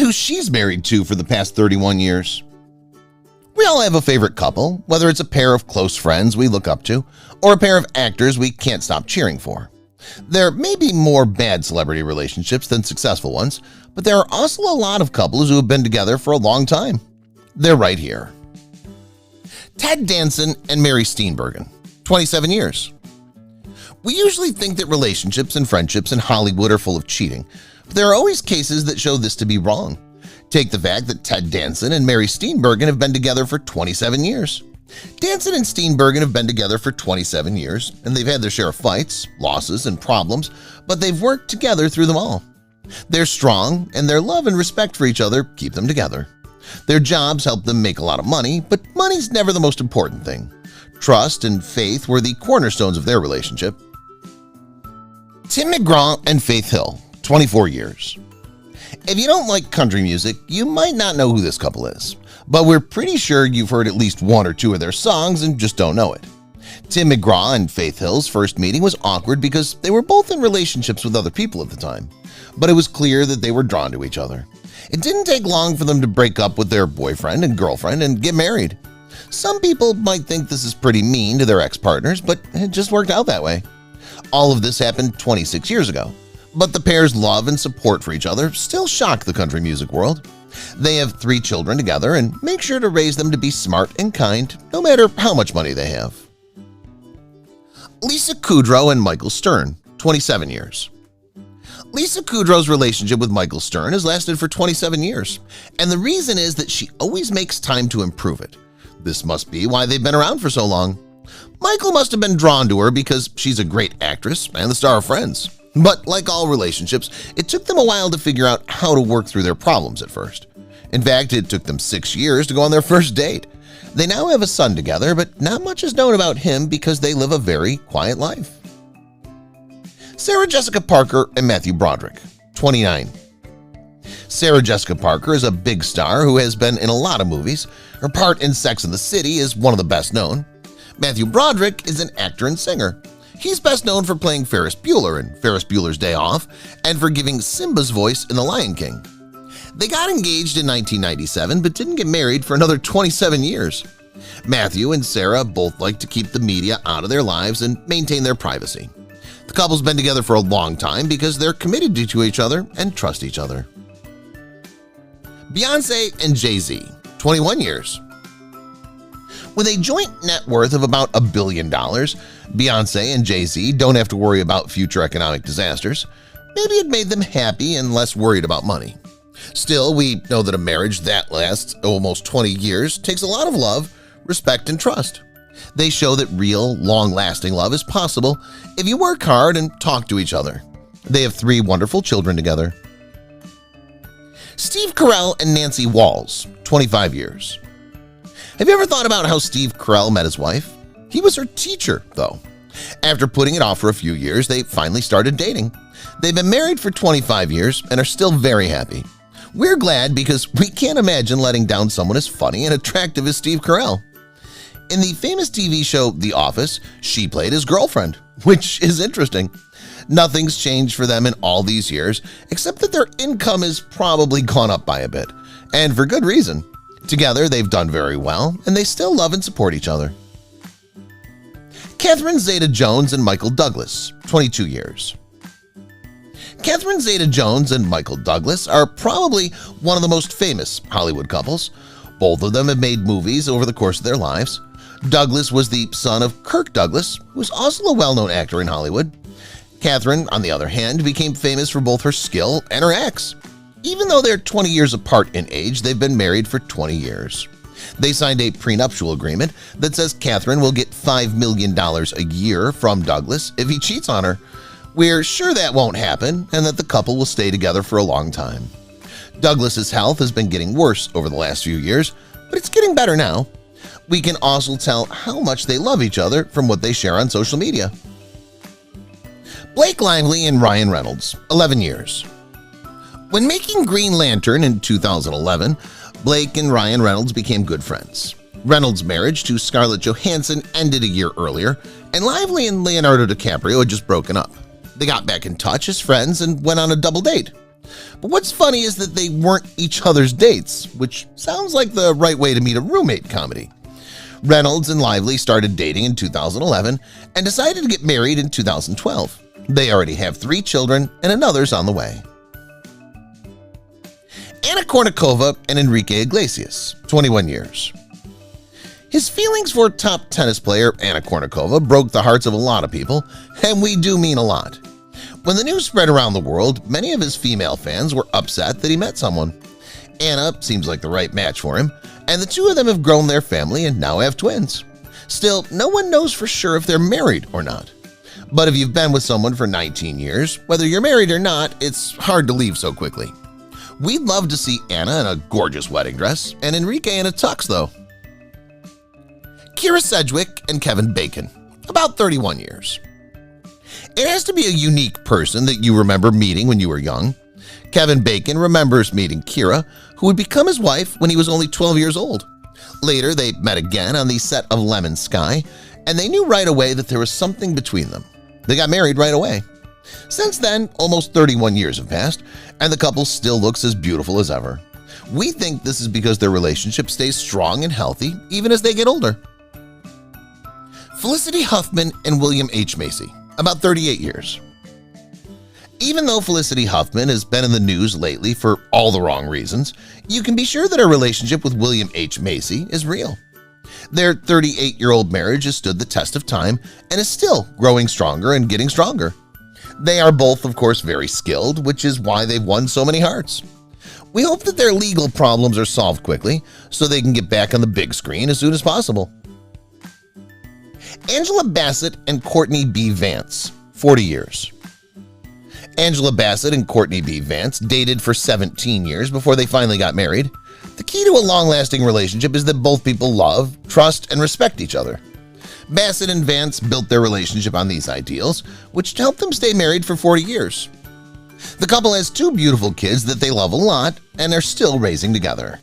who she's married to for the past 31 years. We all have a favorite couple, whether it's a pair of close friends we look up to or a pair of actors we can't stop cheering for. There may be more bad celebrity relationships than successful ones, but there are also a lot of couples who have been together for a long time. They're right here. Ted Danson and Mary Steenburgen, 27 years. We usually think that relationships and friendships in Hollywood are full of cheating, but there are always cases that show this to be wrong. Take the fact that Ted Danson and Mary Steenburgen have been together for 27 years. Danson and Steenburgen have been together for 27 years, and they've had their share of fights, losses, and problems, but they've worked together through them all. They're strong, and their love and respect for each other keep them together. Their jobs help them make a lot of money, but money's never the most important thing. Trust and faith were the cornerstones of their relationship. Tim McGraw and Faith Hill, 24 years. If you don't like country music, you might not know who this couple is, but we're pretty sure you've heard at least one or two of their songs and just don't know it. Tim McGraw and Faith Hill's first meeting was awkward because they were both in relationships with other people at the time, but it was clear that they were drawn to each other. It didn't take long for them to break up with their boyfriend and girlfriend and get married. Some people might think this is pretty mean to their ex-partners, but it just worked out that way. All of this happened 26 years ago, but the pair's love and support for each other still shock the country music world. They have 3 children together and make sure to raise them to be smart and kind, no matter how much money they have. Lisa Kudrow and Michael Stern, 27 years. Lisa Kudrow's relationship with Michael Stern has lasted for 27 years, and the reason is that she always makes time to improve it. This must be why they've been around for so long. Michael must have been drawn to her because she's a great actress and the star of Friends. But like all relationships, it took them a while to figure out how to work through their problems at first. In fact, it took them 6 years to go on their first date. They now have a son together, but not much is known about him because they live a very quiet life. Sarah Jessica Parker and Matthew Broderick, 29. Sarah Jessica Parker is a big star who has been in a lot of movies. Her part in Sex and the City is one of the best known. Matthew Broderick is an actor and singer. He's best known for playing Ferris Bueller in Ferris Bueller's Day Off and for giving Simba's voice in The Lion King. They got engaged in 1997 but didn't get married for another 27 years. Matthew and Sarah both like to keep the media out of their lives and maintain their privacy. The couple's been together for a long time because they're committed to each other and trust each other. Beyonce and JayZ, 21 years. With a joint net worth of about $1 billion, Beyonce and JayZ don't have to worry about future economic disasters. Maybe it made them happy and less worried about money. Still, we know that a marriage that lasts almost 20 years takes a lot of love, respect, and trust. They show that real, long-lasting love is possible if you work hard and talk to each other. They have 3 wonderful children together. Steve Carell and Nancy Walls, 25 years. Have you ever thought about how Steve Carell met his wife? He was her teacher, though. After putting it off for a few years, they finally started dating. They've been married for 25 years and are still very happy. We're glad because we can't imagine letting down someone as funny and attractive as Steve Carell. In the famous TV show The Office, she played his girlfriend, which is interesting. Nothing's changed for them in all these years, except that their income has probably gone up by a bit, and for good reason. Together, they've done very well, and they still love and support each other. Catherine Zeta-Jones and Michael Douglas, 22 years. Catherine Zeta-Jones and Michael Douglas are probably one of the most famous Hollywood couples. Both of them have made movies over the course of their lives. Douglas was the son of Kirk Douglas, who was also a well-known actor in Hollywood. Catherine, on the other hand, became famous for both her skill and her acts. Even though they're 20 years apart in age, they've been married for 20 years. They signed a prenuptial agreement that says Catherine will get $5 million a year from Douglas if he cheats on her. We're sure that won't happen and that the couple will stay together for a long time. Douglas's health has been getting worse over the last few years, but it's getting better now. We can also tell how much they love each other from what they share on social media. Blake Lively and Ryan Reynolds, 11 years. When making Green Lantern in 2011, Blake and Ryan Reynolds became good friends. Reynolds' marriage to Scarlett Johansson ended a year earlier, and Lively and Leonardo DiCaprio had just broken up. They got back in touch as friends and went on a double date. But what's funny is that they weren't each other's dates, which sounds like the right way to meet a roommate comedy. Reynolds and Lively started dating in 2011 and decided to get married in 2012. They already have 3 children and another's on the way. Anna Kournikova and Enrique Iglesias, 21 years. His feelings for top tennis player Anna Kournikova broke the hearts of a lot of people, and we do mean a lot. When the news spread around the world, many of his female fans were upset that he met someone. Anna seems like the right match for him, and the two of them have grown their family and now have twins. Still, no one knows for sure if they're married or not. But if you've been with someone for 19 years, whether you're married or not, it's hard to leave so quickly. We'd love to see Anna in a gorgeous wedding dress and Enrique in a tux, though. Kyra Sedgwick and Kevin Bacon, about 31 years. It has to be a unique person that you remember meeting when you were young. Kevin Bacon remembers meeting Kyra, who would become his wife when he was only 12 years old. Later, they met again on the set of Lemon Sky, and they knew right away that there was something between them. They got married right away. Since then, almost 31 years have passed, and the couple still looks as beautiful as ever. We think this is because their relationship stays strong and healthy even as they get older. Felicity Huffman and William H. Macy, about 38 years. Even though Felicity Huffman has been in the news lately for all the wrong reasons, you can be sure that her relationship with William H. Macy is real. Their 38-year-old marriage has stood the test of time and is still growing stronger and getting stronger. They are both, of course, very skilled, which is why they've won so many hearts. We hope that their legal problems are solved quickly so they can get back on the big screen as soon as possible. Angela Bassett and Courtney B. Vance, 40 years. Angela Bassett and Courtney B. Vance dated for 17 years before they finally got married. The key to a long-lasting relationship is that both people love, trust, and respect each other. Bassett and Vance built their relationship on these ideals, which helped them stay married for 40 years. The couple has 2 beautiful kids that they love a lot and are still raising together.